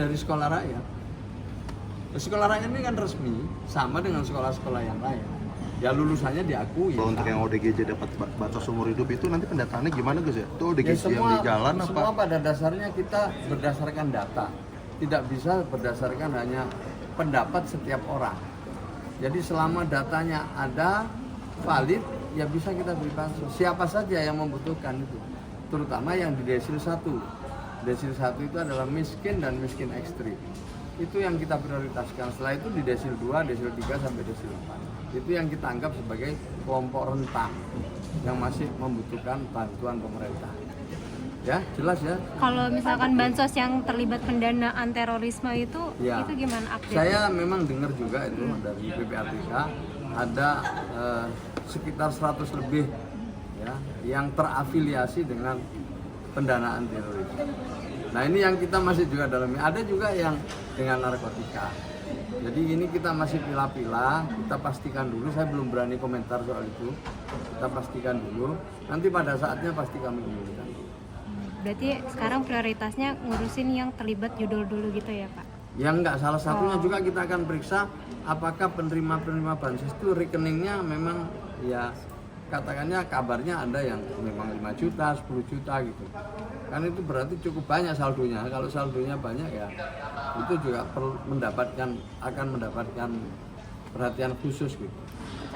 Dari sekolah rakyat. Sekolah rakyat ini kan resmi, sama dengan sekolah-sekolah yang lain. Ya lulusannya diakui. Kalau untuk yang ODGJ dapat batas umur hidup itu nanti pendataannya gimana guys ya? Itu ODGJ Ya, yang di jalan apa? Semua pada dasarnya kita berdasarkan data. Tidak bisa berdasarkan hanya pendapat setiap orang. Jadi selama datanya ada, valid, ya bisa kita beri bansos. Siapa saja yang membutuhkan itu. Terutama yang di desil 1. Desil 1 itu adalah miskin dan miskin ekstrim. Itu yang kita prioritaskan. Setelah itu di desil 2, desil 3 sampai desil 4. Itu yang kita anggap sebagai kelompok rentan yang masih membutuhkan bantuan pemerintah. Ya, jelas ya. Kalau misalkan bansos yang terlibat pendanaan terorisme itu Ya, itu gimana update? saya memang dengar juga itu dari PPATK ada sekitar 100 lebih ya yang terafiliasi dengan pendanaan teroris. Nah ini yang kita masih juga dalami. Ada juga yang dengan narkotika. Jadi ini kita masih pilah-pilah, kita pastikan dulu. Saya belum berani komentar soal itu. Kita pastikan dulu. Nanti pada saatnya pasti kami umumkan. Berarti sekarang prioritasnya ngurusin yang terlibat judul dulu gitu ya Pak? Yang enggak, salah satunya juga kita akan periksa apakah penerima bansos itu rekeningnya memang ya katakannya kabarnya ada yang memang 5 juta, 10 juta gitu. Kan itu berarti cukup banyak saldonya. Kalau saldonya banyak ya itu juga akan mendapatkan perhatian khusus gitu.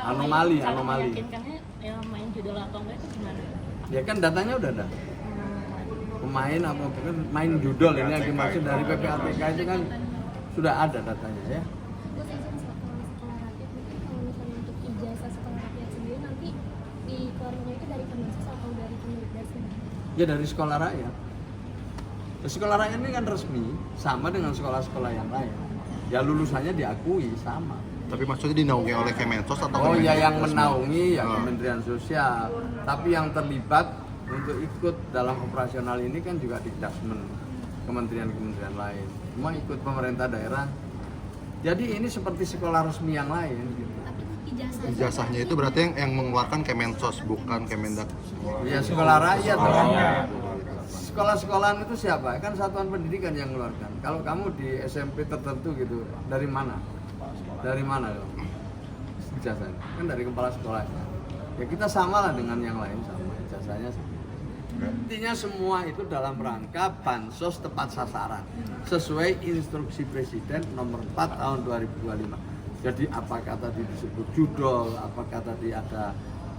Anomali. Meyakinkannya yang main judul atau enggak itu gimana? Ya kan datanya udah ada. Pemain apa bukan main judul ini yang dimaksud dari PPATK itu kan sudah ada datanya ya. Terus izin sekolah rakyat mungkin kalau misalnya untuk ijazah sekolah rakyat sendiri nanti dikeluarkannya itu dari Kemensos atau dari Kemendikbud sendiri? Ya dari sekolah rakyat. Sekolah rakyat ini kan resmi, sama dengan sekolah-sekolah yang lain. Ya lulusannya diakui sama. Tapi maksudnya dinaungi oleh Kemensos atau Oh ya yang Kemendikbud? menaungi ya Kementerian Sosial. Tapi yang terlibat untuk ikut dalam operasional ini kan juga Dikdasmen, kementerian-kementerian lain. Semua ikut pemerintah daerah. Jadi ini seperti sekolah resmi yang lain gitu. Tapi ijazah Ijazahnya itu berarti yang mengeluarkan Kemensos, bukan Kemendak. Ya sekolah rakyat dong. Sekolah-sekolahan itu siapa? Kan satuan pendidikan yang mengeluarkan. Kalau kamu di SMP tertentu gitu, dari mana? Dari mana dong? Ijazahnya? Kan dari kepala sekolahnya. Ya kita samalah dengan yang lain sama ijazahnya sama. Intinya semua itu dalam rangka bansos tepat sasaran sesuai instruksi Presiden nomor 4 tahun 2025. Jadi apakah tadi disebut judul, apakah tadi ada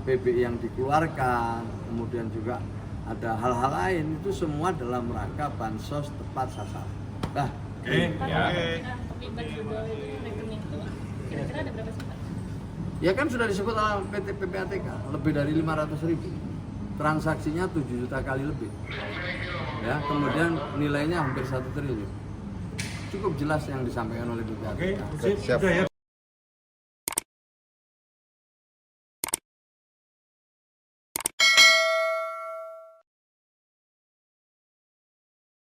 PBI yang dikeluarkan, kemudian juga ada hal-hal lain, itu semua dalam rangka bansos tepat sasaran. Nah, Terlibat judul itu rekening itu kira-kira ada berapa sih Pak? ya kan sudah disebut oleh PT PPATK lebih dari 500.000. Transaksinya 7 juta kali lebih. Ya, kemudian nilainya hampir 1 triliun. Cukup jelas yang disampaikan oleh PPATK. Siap.